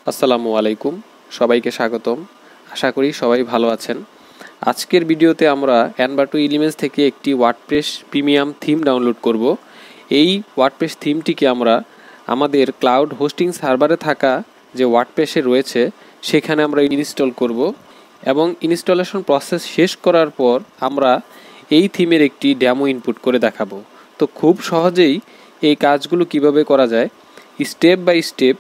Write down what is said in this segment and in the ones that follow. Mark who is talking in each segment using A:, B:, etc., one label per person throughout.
A: আসসালামু আলাইকুম, সবাইকে স্বাগতম। আশা করি সবাই ভালো আছেন। আজকের ভিডিওতে আমরা এনভাটো এলিমেন্টস থেকে একটি ওয়ার্ডপ্রেস প্রিমিয়াম থিম ডাউনলোড করব। এই ওয়ার্ডপ্রেস থিমটিকে আমরা আমাদের ক্লাউড হোস্টিং সার্ভারে থাকা যে ওয়ার্ডপ্রেসে রয়েছে সেখানে আমরা ইনস্টল করব এবং ইনস্টলেশন প্রসেস শেষ করার পর আমরা এই থিমের একটি ডেমো ইনপুট করে দেখাবো। তো খুব সহজেই এই কাজগুলো কিভাবে করা যায় স্টেপ বাই স্টেপ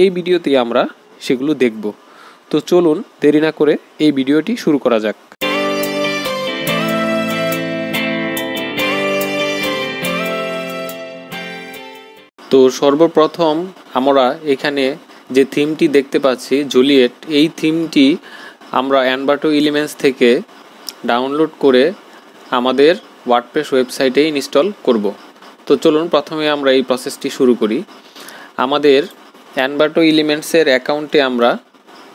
A: এই ভিডিওতে আমরা সেগুলো দেখব। তো চলুন দেরি না করে এই ভিডিওটি শুরু করা যাক। তো সর্বপ্রথম আমরা এখানে যে থিমটি দেখতে পাচ্ছি জুলিয়েট, এই থিমটি আমরা এনভাটো এলিমেন্টস থেকে ডাউনলোড করে আমাদের ওয়ার্ডপ্রেস ওয়েবসাইটে ইনস্টল করব। তো চলুন প্রথমে আমরা এই প্রসেসটি শুরু করি। আমাদের এনভাটো এলিমেন্টসের অ্যাকাউন্টে আমরা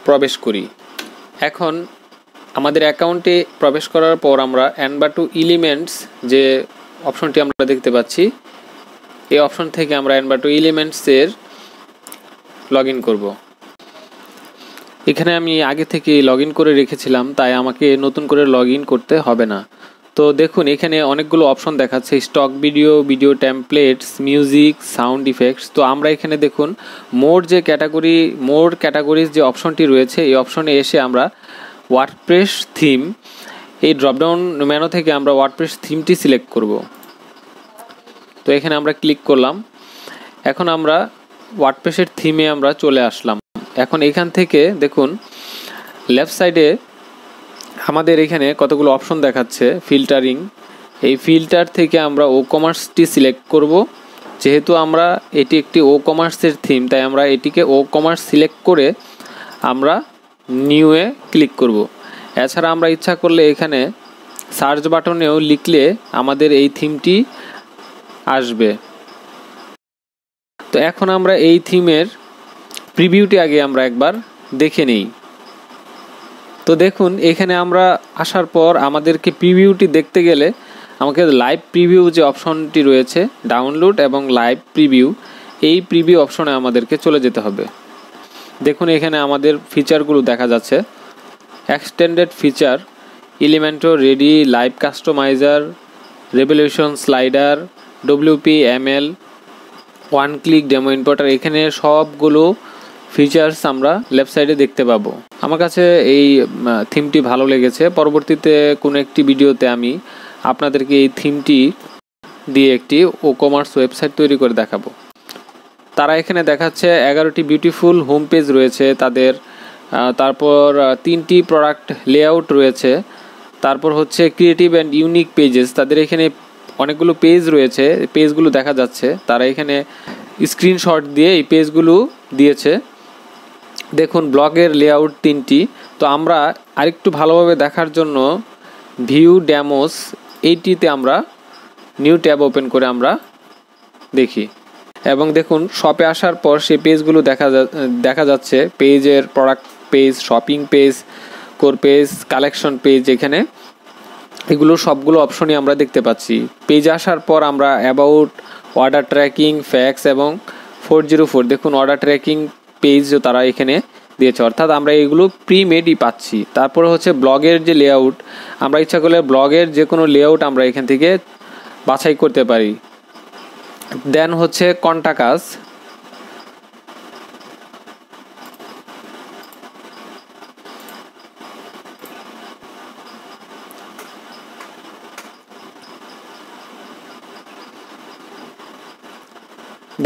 A: প্রবেশ করি। এখন আমাদের অ্যাকাউন্টে প্রবেশ করার পর আমরা এনভাটো এলিমেন্টস যে অপশনটি আমরা দেখতে পাচ্ছি এই অপশন থেকে আমরা এনভাটো এলিমেন্টসের লগ ইন করবো। এখানে আমি আগে থেকে লগ ইন করে রেখেছিলাম, তাই আমাকে নতুন করে লগ ইন করতে হবে না। তো দেখুন এখানে অনেকগুলো অপশন দেখাচ্ছে, stock video, video templates, music, sound effects. তো আমরা এখানে দেখুন মোর ক্যাটাগরিজ যে অপশনটি রয়েছে এই অপশনে এসে আমরা ওয়ার্ডপ্রেস থিম, এই ড্রপডাউন মেনু থেকে আমরা ওয়ার্ডপ্রেস থিমটি সিলেক্ট করব। তো এখানে আমরা ক্লিক করলাম। এখন আমরা ওয়ার্ডপ্রেসের থিমে আমরা চলে আসলাম। এখন এখান থেকে দেখুন লেফট সাইডে আমাদের এখানে কতগুলো অপশন দেখাচ্ছে ফিল্টারিং। এই ফিল্টার থেকে আমরা ও কমার্সটি সিলেক্ট করব। যেহেতু আমরা এটি একটি ও কমার্সের থিম, তাই আমরা এটিকে ও কমার্স সিলেক্ট করে আমরা নিউয়ে ক্লিক করব। এছাড়া আমরা ইচ্ছা করলে এখানে সার্চ বাটনেও লিখলে আমাদের এই থিমটি আসবে। তো এখন আমরা এই থিমের প্রিভিউটি আগে আমরা একবার দেখে নেই। তো দেখুন এখানে আমরা আসার পর আমাদেরকে প্রিভিউটি দেখতে গেলে আমাকে লাইভ প্রিভিউ যে অপশনটি রয়েছে ডাউনলোড এবং লাইভ প্রিভিউ, এই প্রিভিউ অপশনে আমাদেরকে চলে যেতে হবে। দেখুন এখানে আমাদের ফিচারগুলো দেখা যাচ্ছে, extended feature, Elementor ready, live customizer, revolution slider, WPML, one click demo importer. এখানে সবগুলো ফিচার্স আমরা লেফট সাইডে দেখতে পাবো। আমার কাছে এই থিমটি ভালো লেগেছে। পরবর্তীতে কোনো একটি ভিডিওতে আমি আপনাদেরকে এই থিমটি দিয়ে একটি ও কমার্স ওয়েবসাইট তৈরি করে দেখাবো। তারা এখানে দেখাচ্ছে 11টি বিউটিফুল হোম পেজ রয়েছে তাদের, তারপর 3টি প্রোডাক্ট লেআউট রয়েছে, তারপর হচ্ছে ক্রিয়েটিভ অ্যান্ড ইউনিক পেজেস। তাদের এখানে অনেকগুলো পেজ রয়েছে, পেজগুলো দেখা যাচ্ছে। তারা এখানে স্ক্রিনশট দিয়ে এই পেজগুলো দিয়েছে। দেখুন ব্লগের লেআউট 3টি। তো আমরা আরেকটু ভালোভাবে দেখার জন্য ভিউ ডেমোস এইটিতে আমরা নিউ ট্যাব ওপেন করে আমরা দেখি এবং দেখুন শপে আসার পর সেই পেজগুলো দেখা যাচ্ছে। পেজের product page, shopping page, core page, collection page, এখানে এগুলো সবগুলো অপশনই আমরা দেখতে পাচ্ছি। পেজে আসার পর আমরা অ্যাবাউট, অর্ডার ট্র্যাকিং, ফ্যাক্স এবং 404 দেখুন অর্ডার ট্র্যাকিং পেজও তারা এখানে দিয়েছে, অর্থাৎ আমরা এগুলো প্রিমেডই পাচ্ছি। তারপরে হচ্ছে ব্লগের যে লেআউট, আমরা ইচ্ছা করলে ব্লগের যে কোনো লেআউট আমরা এখান থেকে বাছাই করতে পারি। দেন হচ্ছে কন্টাক্ট আস,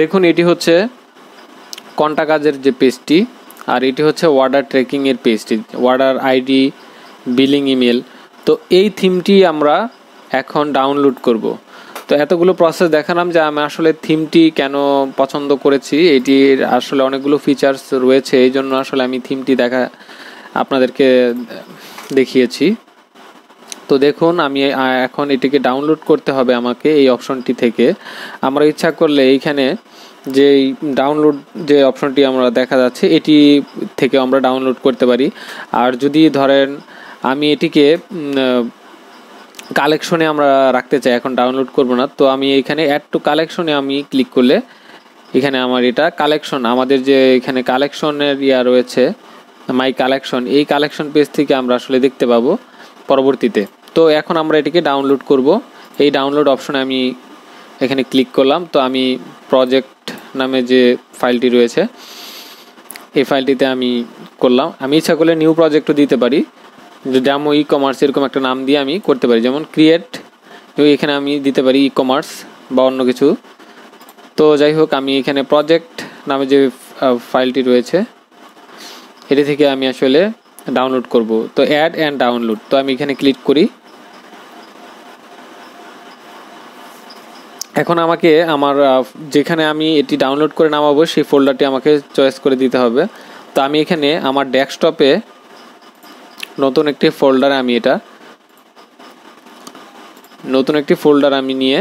A: দেখুন এটি হচ্ছে কন্টাক্ট আজের যে পেজটি, আর এটি হচ্ছে অর্ডার ট্র্যাকিংয়ের পেজটি, অর্ডার আইডি, বিলিং ইমেল। তো এই থিমটি আমরা এখন ডাউনলোড করব। তো এতগুলো প্রসেস দেখালাম যে আমি আসলে থিমটি কেন পছন্দ করেছি। এটির আসলে অনেকগুলো ফিচার্স রয়েছে, এই জন্য আসলে আমি থিমটি আপনাদেরকে দেখিয়েছি। তো দেখুন আমি এখন এটিকে ডাউনলোড করতে হবে আমাকে এই অপশনটি থেকে। আমরা ইচ্ছা করলে এইখানে যে ডাউনলোড যে অপশনটি আমরা দেখা যাচ্ছে এটি থেকে আমরা ডাউনলোড করতে পারি। আর যদি ধরেন আমি এটিকে কালেকশনে আমরা রাখতে চাই, এখন ডাউনলোড করব না, তো আমি এখানে অ্যাড টু কালেকশনে আমি ক্লিক করলে এখানে আমার এটা কালেকশন, আমাদের যে এখানে কালেকশনের রয়েছে মাই কালেকশন, এই কালেকশন পেজ থেকে আমরা আসলে দেখতে পাবো পরবর্তীতে। তো এখন আমরা এটিকে ডাউনলোড করব। এই ডাউনলোড অপশনে আমি এখানে ক্লিক করলাম। তো আমি প্রজেক্ট নামে যে ফাইলটি রয়েছে এই ফাইলটিতে আমি করলাম। আমি ইচ্ছা করলে নিউ প্রজেক্টও দিতে পারি, ডেমো ই কমার্স এরকম একটা নাম দিয়ে আমি করতে পারি, যেমন ক্রিয়েট, এখানে আমি দিতে পারি ই কমার্স বা অন্য কিছু। তো যাই হোক, আমি এখানে প্রজেক্ট নামে যে ফাইলটি রয়েছে এটি থেকে আমি আসলে ডাউনলোড করব। তো অ্যাড অ্যান্ড ডাউনলোড, তো আমি এখানে ক্লিক করি। এখন আমাকে আমার যেখানে আমি এটি ডাউনলোড করে নামাবো সেই ফোল্ডারটি আমাকে চয়েস করে দিতে হবে। তো আমি এখানে আমার ডেস্কটপে নতুন একটি ফোল্ডার আমি নিয়ে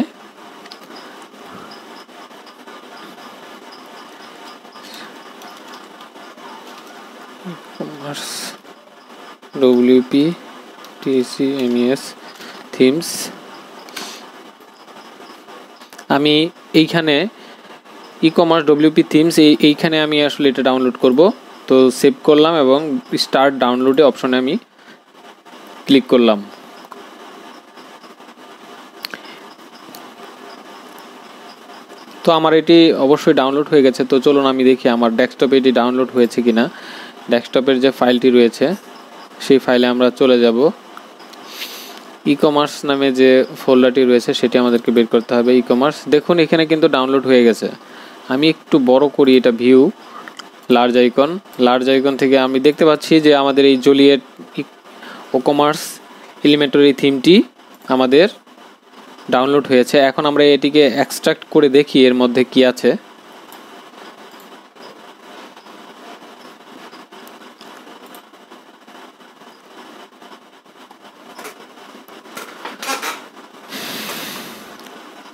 A: WP TCMES থিমস, আমি এইখানে ই কমার্স WP থিমস এইখানে আমি আসলে এটা ডাউনলোড করব। তো সেভ করলাম এবং স্টার্ট ডাউনলোডে অপশনে আমি ক্লিক করলাম। তো আমার এটি অবশ্যই ডাউনলোড হয়ে গেছে। তো চলুন আমি দেখি আমার ডেস্কটপে এটি ডাউনলোড হয়েছে কিনা। ডেস্কটপের যে ফাইলটি রয়েছে সেই ফাইলে আমরা চলে যাব। ই কমার্স নামে যে ফোল্ডারটি রয়েছে সেটি আমাদেরকে বের করতে হবে। ই কমার্স, দেখুন এখানে কিন্তু ডাউনলোড হয়ে গেছে। আমি একটু বড় করি এটা, ভিউ লার্জ আইকন থেকে আমি দেখতে পাচ্ছি যে আমাদের এই জুলিয়েট ও কমার্স এলিমেন্টারি থিমটি আমাদের ডাউনলোড হয়েছে। এখন আমরা এটিকে এক্সট্রাক্ট করে দেখি এর মধ্যে কি আছে।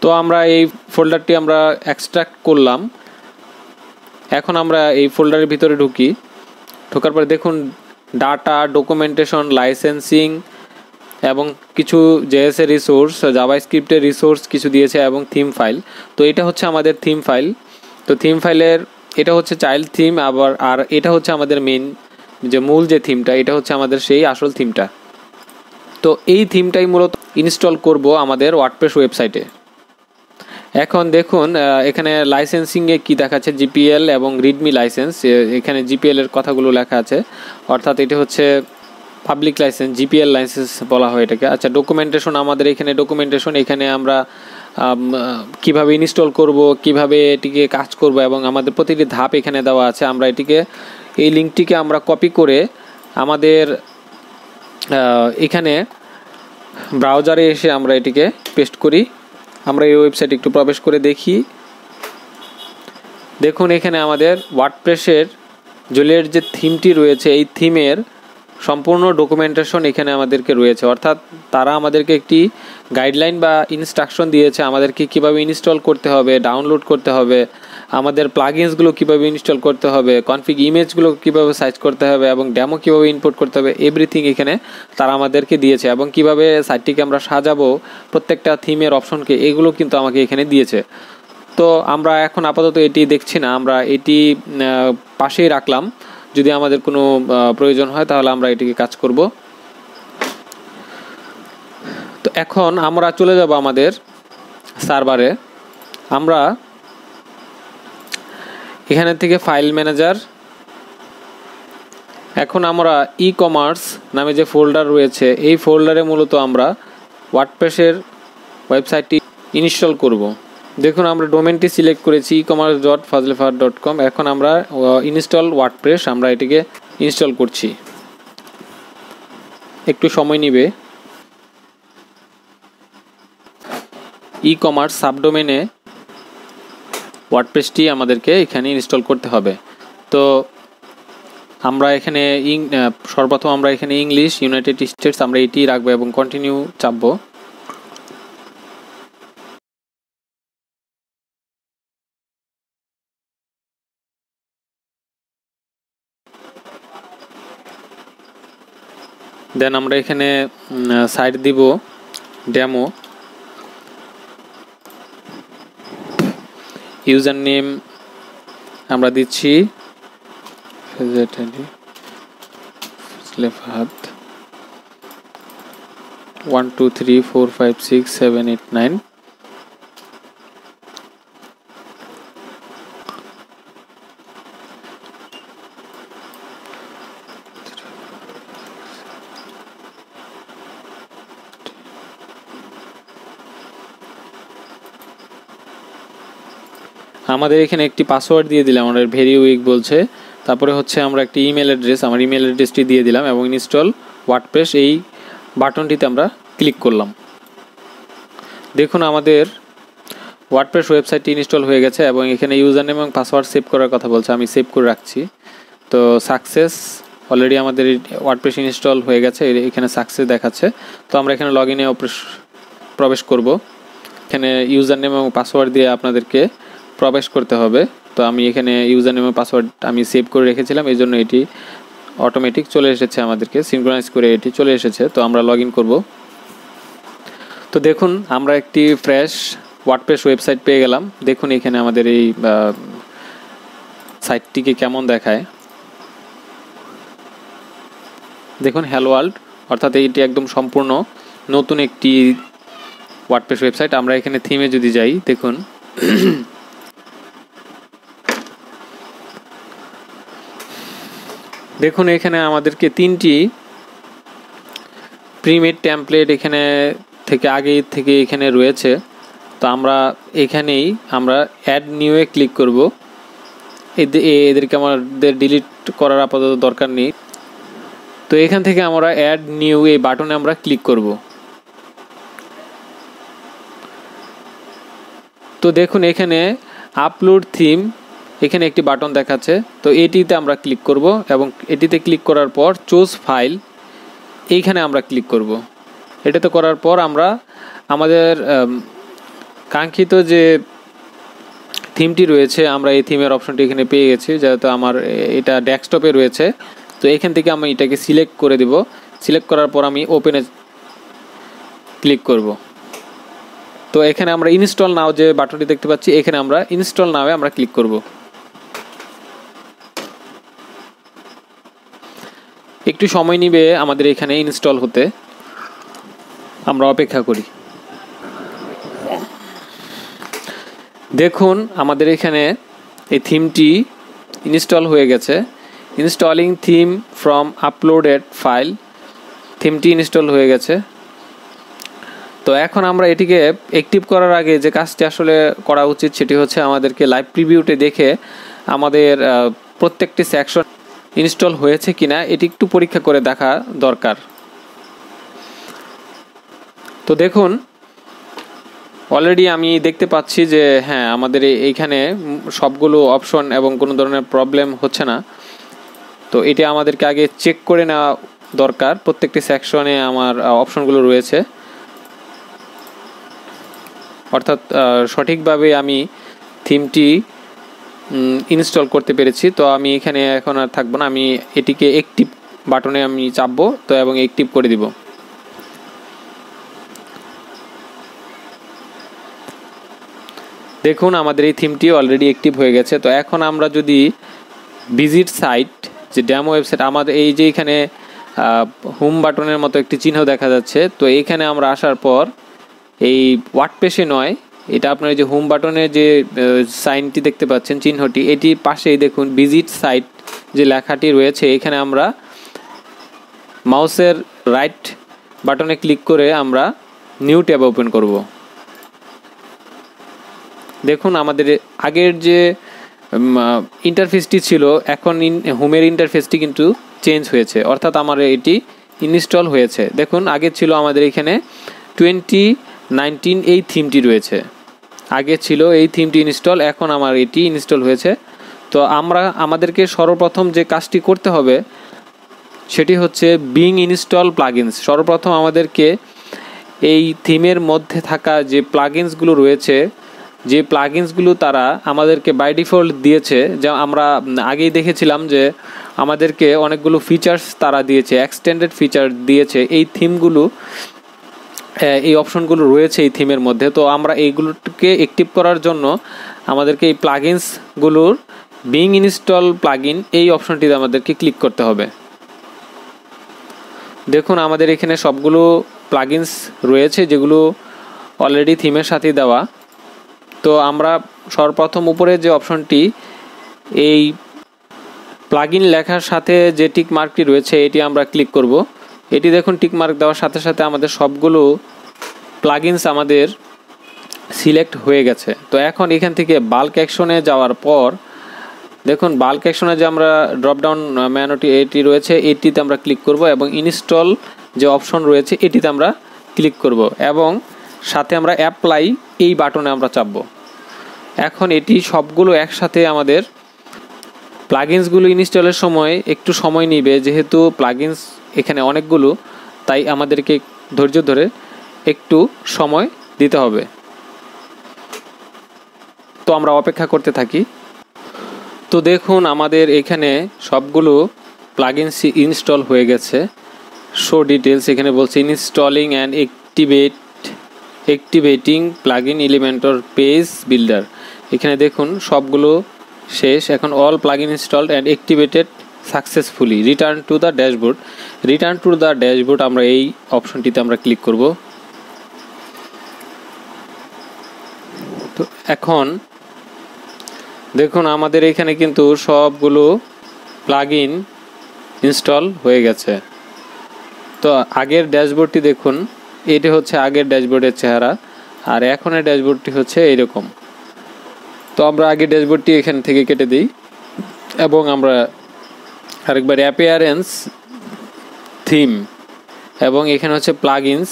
A: তো আমরা এই ফোল্ডারটি আমরা এক্সট্রাক্ট করলাম। এখন আমরা এই ফোল্ডারের ভিতরে ঢোকার পরে দেখুন ডাটা, ডকুমেন্টেশন, লাইসেন্সিং এবং কিছু জেএস এর রিসোর্স, জাভাস্ক্রিপ্টের রিসোর্স কিছু দিয়েছে এবং থিম ফাইল। তো এটা হচ্ছে আমাদের থিম ফাইল। তো থিম ফাইলের এটা হচ্ছে চাইল্ড থিম, আর এটা হচ্ছে আমাদের মেন যে মূল যে থিমটা, এটা হচ্ছে আমাদের সেই আসল থিমটা। তো এই থিমটাই মূলত ইনস্টল করব আমাদের ওয়ার্ডপ্রেস ওয়েবসাইটে। এখন দেখুন এখানে লাইসেন্সিংয়ে কি দেখাচ্ছে, জিপিএল এবং রিডমি লাইসেন্স। এখানে জিপিএল এর কথাগুলো লেখা আছে, অর্থাৎ এটি হচ্ছে পাবলিক লাইসেন্স, জিপিএল লাইসেন্স বলা হয় এটাকে। আচ্ছা, ডকুমেন্টেশন, আমাদের এখানে ডকুমেন্টেশন, এখানে আমরা কিভাবে ইনস্টল করব, কিভাবে এটিকে কাজ করব এবং আমাদের প্রতিটি ধাপ এখানে দেওয়া আছে। আমরা এটিকে এই লিঙ্কটিকে আমরা কপি করে আমাদের এখানে ব্রাউজারে এসে আমরা এটিকে পেস্ট করি। আমরা এই ওয়েবসাইটে একটু প্রবেশ করে দেখি। দেখুন এখানে আমাদের ওয়ার্ডপ্রেসের জুলিয়েট যে থিমটি রয়েছে এই থিমের সম্পূর্ণ ডকুমেন্টেশন এখানে আমাদেরকে রয়েছে, অর্থাৎ তারা আমাদেরকে একটি গাইডলাইন বা ইনস্ট্রাকশন দিয়েছে আমাদেরকে কিভাবে ইনস্টল করতে হবে, ডাউনলোড করতে হবে, আমাদের প্লাগইনসগুলো কিভাবে ইনস্টল করতে হবে, কনফিগ ইমেজগুলো কিভাবে সাইজ করতে হবে এবং ডেমো কিভাবে ইনপুট করতে হবে, এভরিথিং এখানে তারা আমাদেরকে দিয়েছে। এবং কিভাবে সাইটটিকে আমরা সাজাবো, প্রত্যেকটা থিমের অপশনকে, এগুলো কিন্তু আমাকে এখানে দিয়েছে। তো আমরা এখন আপাতত এটি দেখছি না, আমরা এটি পাশেই রাখলাম। যদি আমাদের কোনো প্রয়োজন হয় তাহলে আমরা এটিকে কাজ করব। তো এখন আমরা চলে যাব আমাদের সার্ভারে। আমরা এখানে থেকে ফাইল ম্যানেজার, এখন আমরা ই কমার্স নামে যে ফোল্ডার রয়েছে এই ফোল্ডারে মূলত আমরা ওয়ার্ডপ্রেসের ওয়েবসাইটটি ইনস্টল করব। দেখুন আমরা ডোমেনটি সিলেক্ট করেছি ecommerce.fazlefahad.com। এখন আমরা ইনস্টল ওয়ার্ডপ্রেস, আমরা এটিকে ইনস্টল করছি, একটু সময় নেবে। ই কমার্স সাবডোমেনে ওয়ার্ডপ্রেসটি আমাদেরকে এখানে ইনস্টল করতে হবে। তো আমরা এখানে সর্বপ্রথম আমরা এখানে ইংলিশ, ইউনাইটেড স্টেটস আমরা এটি রাখবো এবং কন্টিনিউ চাপবো। দেন আমরা এখানে সাইট দিব ডেমো, ইউজার নেম আমরা দিচ্ছি ফাহাদ 1 2 3 4 5 6 7 8 9। আমাদের এখানে একটি পাসওয়ার্ড দিয়ে দিলাম, আমাদের ভেরি উইক বলছে। তারপরে হচ্ছে আমরা একটি ইমেল অ্যাড্রেস, আমার ইমেল অ্যাড্রেসটি দিয়ে দিলাম এবং ইনস্টল ওয়ার্ডপ্রেস এই বাটনটিতে আমরা ক্লিক করলাম। দেখুন আমাদের ওয়ার্ডপ্রেস ওয়েবসাইটটি ইনস্টল হয়ে গেছে এবং এখানে ইউজার নেম এবং পাসওয়ার্ড সেভ করার কথা বলছে, আমি সেভ করে রাখছি। তো সাকসেস, অলরেডি আমাদের ওয়ার্ডপ্রেস ইনস্টল হয়ে গেছে, এখানে সাকসেস দেখাচ্ছে। তো আমরা এখানে লগ ইনে প্রবেশ করব। এখানে ইউজার নেম এবং পাসওয়ার্ড দিয়ে আপনাদেরকে প্রবেশ করতে হবে। তো আমি এখানে ইউজার নেম এবং পাসওয়ার্ড আমি সেভ করে রেখেছিলাম, এই জন্য এটি অটোমেটিক চলে এসেছে, আমাদেরকে সিনক্রোনাইজ করে এটি চলে এসেছে। তো আমরা লগ ইন করবো। তো দেখুন আমরা একটি ফ্রেশ ওয়ার্ডপ্রেস ওয়েবসাইট পেয়ে গেলাম। দেখুন এখানে আমাদের এই সাইটটিকে কেমন দেখায়। দেখুন হ্যালো ওয়ার্ল্ড, অর্থাৎ এইটি একদম সম্পূর্ণ নতুন একটি ওয়ার্ডপ্রেস ওয়েবসাইট। আমরা এখানে থিমে যদি যাই, দেখুন দেখুন এখানে আমাদেরকে 3টি প্রিমেড টেমপ্লেট এখানে থেকে আগে থেকে এখানে রয়েছে। তো আমরা এখানেই আমরা অ্যাড নিউয়ে ক্লিক করব। এদেরকে আমাদের ডিলিট করার আপাতত দরকার নেই। তো এখান থেকে আমরা অ্যাড নিউ এই বাটনে আমরা ক্লিক করব। তো দেখুন এখানে আপলোড থিম, এখানে একটি বাটন দেখাচ্ছে। তো এটিতে আমরা ক্লিক করব এবং এটিতে ক্লিক করার পর চুজ ফাইল, এইখানে আমরা ক্লিক করব। এটাতে করার পর আমরা আমাদের কাঙ্ক্ষিত যে থিমটি রয়েছে, আমরা এই থিমের অপশনটি এখানে পেয়ে গেছি, যেহেতু আমার এটা ডেস্কটপে রয়েছে। তো এখান থেকে আমি এটাকে সিলেক্ট করে দেব। সিলেক্ট করার পর আমি ওপেনে ক্লিক করব। তো এখানে আমরা ইনস্টল নাও যে বাটনটি দেখতে পাচ্ছি, এখানে আমরা ইনস্টল নাওয়ে আমরা ক্লিক করব। একটু সময় নিবে আমাদের এখানে ইনস্টল হতে, আমরা অপেক্ষা করি। দেখুন আমাদের এখানে এই থিমটি ইনস্টল হয়ে গেছে। Installing theme from uploaded file, থিমটি ইনস্টল হয়ে গেছে। তো এখন আমরা এটিকে অ্যাক্টিভ করার আগে যে কাজটি আসলে করা উচিত সেটি হচ্ছে আমাদেরকে লাইভ প্রিভিউতে দেখে আমাদের প্রত্যেকটি সেকশন ইনস্টল হয়েছে কিনা এটি একটু পরীক্ষা করে দেখা দরকার। তো দেখুন অলরেডি আমি দেখতে পাচ্ছি যে হ্যাঁ আমাদের এইখানে সবগুলো অপশন এবং কোনো ধরনের প্রবলেম হচ্ছে না। তো এটা আমাদেরকে আগে চেক করে নেওয়া দরকার, প্রত্যেকটি সেকশনে আমার অপশনগুলো রয়েছে, অর্থাৎ সঠিকভাবে আমি থিমটি ইনস্টল করতে পেরেছি। তো আমি এখানে এখন আর থাকবো না, আমি এটিকে অ্যাক্টিভ বাটনে আমি চাপবো তো এবং অ্যাক্টিভ করে দিব। দেখুন আমাদের এই থিমটি অলরেডি অ্যাক্টিভ হয়ে গেছে। তো এখন আমরা যদি ভিজিট সাইট যে ডেমো ওয়েবসাইট, আমাদের এই যে এখানে হোম বাটনের মতো একটি চিহ্ন দেখা যাচ্ছে। তো এইখানে আমরা আসার পর এই ওয়ার্ডপ্রেসে নয়, এটা আপনার যে হোম বাটনের যে সাইনটি দেখতে পাচ্ছেন চিহ্নটি, এটির পাশেই দেখুন ভিজিট সাইট যে লেখাটি রয়েছে, এখানে আমরা মাউসের রাইট বাটনে ক্লিক করে আমরা নিউ ট্যাব ওপেন করব। দেখুন আমাদের আগের যে ইন্টারফেসটি ছিল, এখন হোমের ইন্টারফেসটি কিন্তু চেঞ্জ হয়েছে, অর্থাৎ আমার এটি ইনস্টল হয়েছে। দেখুন আগে ছিল আমাদের এখানে 2019 এই থিমটি রয়েছে, আগে ছিল এই থিমটি ইনস্টল, এখন আমার এটি ইনস্টল হয়েছে। তো আমাদেরকে সর্বপ্রথম যে কাজটি করতে হবে সেটি হচ্ছে বিং ইনস্টল প্লাগইনস। সর্বপ্রথম আমাদেরকে এই থিমের মধ্যে থাকা যে প্লাগইনসগুলো রয়েছে, যে প্লাগইনসগুলো তারা আমাদেরকে বাই ডিফল্ট দিয়েছে, যা আমরা আগেই দেখেছিলাম যে আমাদেরকে অনেকগুলো ফিচার্স তারা দিয়েছে, এক্সটেন্ডেড ফিচার দিয়েছে, এই থিমগুলো এই অপশনগুলো রয়েছে এই থিমের মধ্যে। তো আমরা এইগুলোকে অ্যাক্টিভ করার জন্য আমাদেরকে এই প্লাগইনসগুলোর বিং ইনস্টল প্লাগইন এই অপশনটিতে আমাদেরকে ক্লিক করতে হবে। দেখুন আমাদের এখানে সবগুলো প্লাগইনস রয়েছে যেগুলো অলরেডি থিমের সাথে দেওয়া। তো আমরা সর্বপ্রথম উপরে যে অপশনটি এই প্লাগইন লেখার সাথে যে টিক মার্কটি রয়েছে এটি আমরা ক্লিক করব। এটি দেখুন টিক মার্ক দেওয়ার সাথে সাথে আমাদের সবগুলো প্লাগইনস আমাদের সিলেক্ট হয়ে গেছে। তো এখন এখান থেকে বাল্ক অ্যাকশনে যাওয়ার পর দেখুন বাল্ক অ্যাকশনে যে আমরা ড্রপডাউন মেনুটি এটি রয়েছে এটিতে আমরা ক্লিক করব এবং ইনস্টল যে অপশন রয়েছে এটিতে আমরা ক্লিক করব এবং সাথে আমরা অ্যাপ্লাই এই বাটনে আমরা চাপব। এখন এটি সবগুলো একসাথে আমাদের প্লাগইনসগুলো ইনস্টলের সময় একটু সময় নেবে, যেহেতু প্লাগইনস এখানে অনেকগুলো, তাই আমাদেরকে ধৈর্য ধরে একটু সময় দিতে হবে। তো আমরা অপেক্ষা করতে থাকি। তো দেখুন আমাদের এখানে সবগুলো প্লাগইনস ইনস্টল হয়ে গেছে। শো ডিটেলস এখানে বলছে installing and activating plugin Elementor page builder. এখানে দেখুন সবগুলো শেষ। এখন all plugin installed and activated successfully, return to the dashboard. Return to the dashboard আমরা এই অপশনটিতে আমরা ক্লিক করব। তো এখন দেখুন আমাদের এখানে কিন্তু সবগুলো প্লাগইন ইনস্টল হয়ে গেছে। তো আগের ড্যাশবোর্ডটি দেখুন, এটি হচ্ছে আগের ড্যাশবোর্ডের চেহারা, আর এখনের ড্যাশবোর্ডটি হচ্ছে এইরকম। তো আমরা আগের ড্যাশবোর্ডটি এখান থেকে কেটে দিই এবং আমরা আরেকবার অ্যাপিয়ারেন্স, থিম এবং এখানে হচ্ছে প্লাগইনস,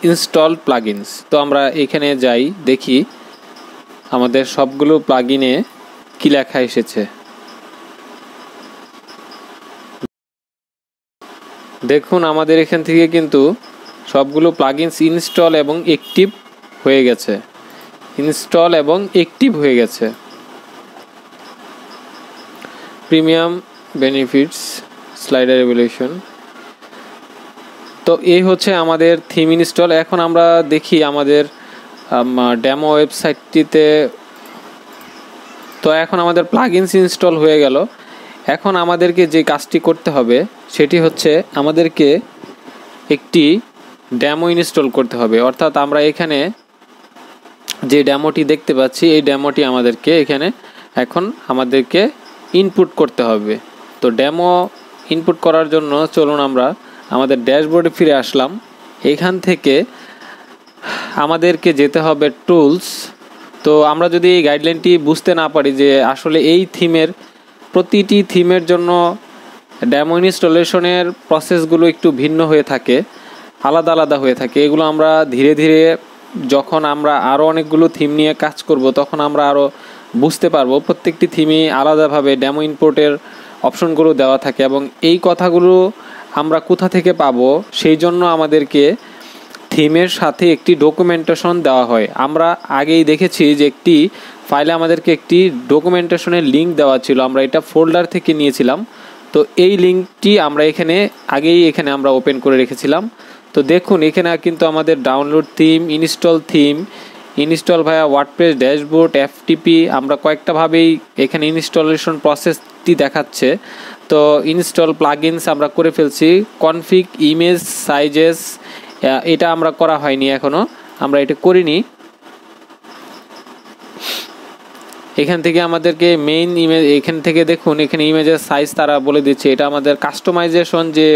A: ইনস্টলড প্লাগইনস। তো আমরা এখানে যাই, দেখি আমাদের সবগুলো প্লাগইনে কি লেখা এসেছে। দেখুন আমাদের এখান থেকে কিন্তু সবগুলো প্লাগইনস ইনস্টল এবং অ্যাক্টিভ হয়ে গেছে। Premium benefits slider evolution. তো এই হচ্ছে আমাদের থিম ইনস্টল। এখন আমরা দেখি আমাদের ডেমো ওয়েবসাইটটিতে। তো এখন আমাদের প্লাগইনস ইনস্টল হয়ে গেল। এখন আমাদেরকে যে কাজটি করতে হবে সেটি হচ্ছে আমাদেরকে একটি ডেমো ইনস্টল করতে হবে। অর্থাৎ আমরা এখানে যে ডেমোটি দেখতে পাচ্ছি এই ডেমোটি আমাদেরকে ইনপুট করতে হবে। তো ডেমো ইনপুট করার জন্য চলুন আমরা আমাদের ড্যাশবোর্ডে ফিরে আসলাম। এখান থেকে আমাদেরকে যেতে হবে টুলস। তো আমরা যদি এই গাইডলাইনটি বুঝতে না পারি যে আসলে এই প্রতিটি থিমের জন্য ডেমো ইনস্টলেশনের প্রসেসগুলো একটু ভিন্ন হয়ে থাকে, আলাদা হয়ে থাকে। এগুলো আমরা ধীরে ধীরে যখন আমরা আরও অনেকগুলো থিম নিয়ে কাজ করব তখন আমরা আরও বুঝতে পারবো। প্রত্যেকটি থিমই আলাদাভাবে ডেমো ইনপুটের অপশনগুলো দেওয়া থাকে এবং এই কথাগুলো আমরা কোথা থেকে পাবো সেই জন্য আমাদেরকে থিমের সাথে একটি ডকুমেন্টেশন দেওয়া হয়। আমরা আগেই দেখেছি যে একটি ফাইলে আমাদেরকে একটি ডকুমেন্টেশনের লিঙ্ক দেওয়া ছিল, আমরা এটা ফোল্ডার থেকে নিয়েছিলাম। তো এই লিঙ্কটি আমরা এখানে আমরা ওপেন করে রেখেছিলাম। তো দেখুন এখানে কিন্তু আমাদের ডাউনলোড থিম, ইনস্টল ভায়া ওয়ার্ডপ্রেস, ড্যাশবোর্ড, এফটিপি, আমরা কয়েকটাভাবেই এখানে ইনস্টলেশন প্রসেসটি দেখাচ্ছে। তো ইনস্টল প্লাগইনস আমরা করে ফেলছি। কনফিগ, ইমেজ, সাইজেস এটা আমরা করা হয়নি এখনও, আমরা এটা করিনি। এখান থেকে আমাদেরকে মেইন ইমেজ, এখান থেকে দেখুন এখানে ইমেজের সাইজ তারা বলে দিচ্ছে। এটা আমাদের কাস্টমাইজেশন যে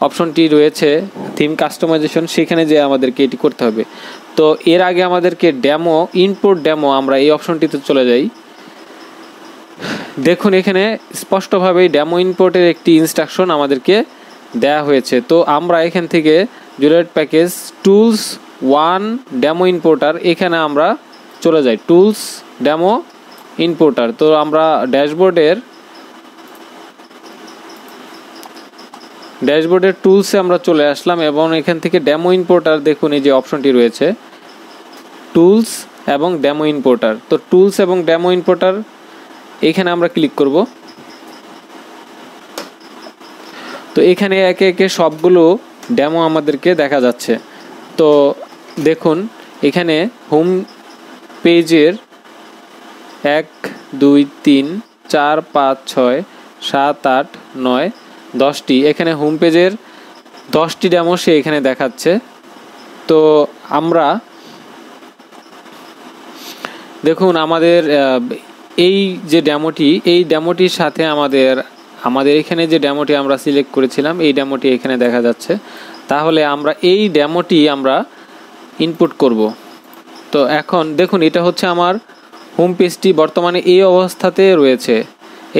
A: অপশনটি রয়েছে থিম কাস্টমাইজেশন, সেখানে যে আমাদেরকে এটি করতে হবে। তো এর আগে আমাদেরকে ইনপুট ডেমো, আমরা এই অপশনটিতে চলে যাই। দেখুন এখানে স্পষ্টভাবেই ডেমো ইনপুটের একটি ইনস্ট্রাকশন আমাদেরকে দেয়া হয়েছে। তো আমরা এখান থেকে Juliet package tools 1 demo importer, এখানে আমরা চলে যাই টুলস ডেমো ইম্পোর্টার। তো আমরা ড্যাশবোর্ডের টুলসে আমরা চলে আসলাম এবং এখান থেকে ডেমো ইম্পোর্টার দেখুন এই যে অপশনটি রয়েছে টুলস এবং ডেমো ইম্পোর্টার। তো টুলস এবং ডেমো ইম্পোর্টার এখানে আমরা ক্লিক করব। তো এখানে একে একে সবগুলো ডেমো আমাদেরকে দেখা যাচ্ছে। তো দেখুন এখানে হোম পেজের 1 2 3 4 5 6 7 8 9 10টি। এখানে হোম পেজের 10টি ডেমো সে এখানে দেখাচ্ছে। তো আমরা দেখুন আমাদের এই যে ডেমোটি, এই ডেমোটির সাথে আমাদের এখানে যে ডেমোটি আমরা সিলেক্ট করেছিলাম এই ডেমোটি এখানে দেখা যাচ্ছে। তাহলে আমরা এই ডেমোটি আমরা ইনপুট করব। তো এখন দেখুন এটা হচ্ছে আমার হোম পেজটি বর্তমানে এই অবস্থাতে রয়েছে,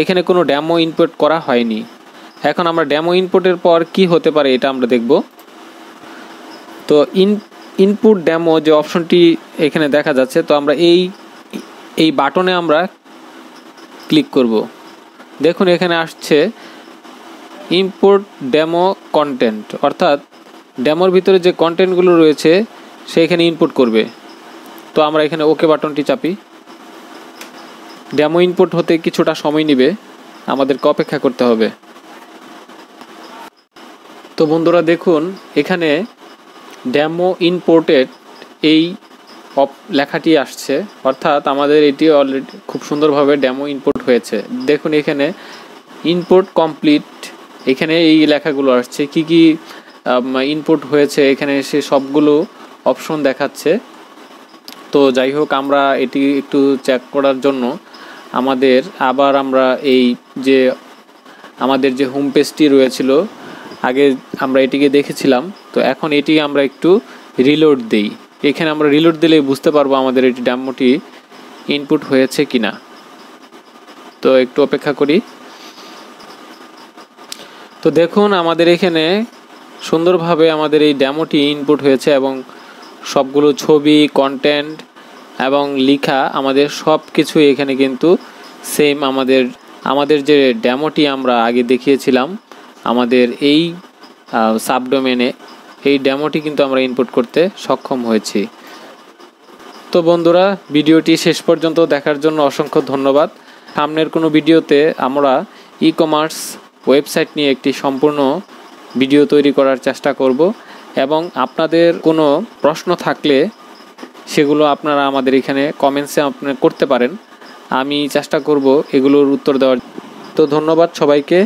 A: এখানে কোনো ডেমো ইনপুট করা হয়নি। এখন আমরা ডেমো ইনপুটের পর কি হতে পারে এটা আমরা দেখব। তো ইনপুট ডেমো যে অপশনটি এখানে দেখা যাচ্ছে, তো আমরা এই বাটনে আমরা ক্লিক করব। দেখুন এখানে আসছে ইম্পোর্ট ডেমো কন্টেন্ট, অর্থাৎ ডেমোর ভিতরে যে কন্টেন্টগুলো রয়েছে সেইখানে ইনপুট করবে। তো আমরা এখানে ওকে বাটনটি চাপি। ডেমো ইনপুট হতে কিছুটা সময় নেবে, আমাদেরকে অপেক্ষা করতে হবে। তো বন্ধুরা দেখুন এখানে ডেমো ইনপোর্টেড এই লেখাটি আসছে, অর্থাৎ আমাদের এটি অলরেডি খুব সুন্দরভাবে ডেমো ইনপুট হয়েছে। দেখুন এখানে ইনপুট কমপ্লিট, এখানে এই লেখাগুলো আসছে, কি কি ইনপুট হয়েছে এখানে সে সবগুলো অপশন দেখাচ্ছে। তো যাই হোক, আমরা এটি একটু চেক করার জন্য আমরা এই যে আমাদের যে হোম পেজটি রয়েছিল আগে আমরা এটিকে দেখেছিলাম, তো এখন এটি আমরা একটু রিলোড দেই। এখানে আমরা রিলোড দিলে বুঝতে পারবো আমাদের এটি ডেমোটি ইনপুট হয়েছে কিনা। তো একটু অপেক্ষা করি। তো দেখুন আমাদের এখানে সুন্দরভাবে আমাদের এই ডেমোটি ইনপুট হয়েছে এবং সবগুলো ছবি, কন্টেন্ট এবং লেখা আমাদের সব কিছু এখানে কিন্তু সেম আমাদের যে ডেমোটি আমরা আগে দেখিয়েছিলাম আমাদের এই সাবডোমেনে, এই ডেমোটি কিন্তু আমরা ইনপুট করতে সক্ষম হয়েছি। তো বন্ধুরা ভিডিওটি শেষ পর্যন্ত দেখার জন্য অসংখ্য ধন্যবাদ। সামনের কোনো ভিডিওতে আমরা ই কমার্স ওয়েবসাইট নিয়ে একটি সম্পূর্ণ ভিডিও তৈরি করার চেষ্টা করব এবং আপনাদের কোনো প্রশ্ন থাকলে সেগুলো আপনারা আমাদের এখানে কমেন্টসে করতে পারেন, আমি চেষ্টা করব এগুলোর উত্তর দেওয়ার। তো ধন্যবাদ সবাইকে।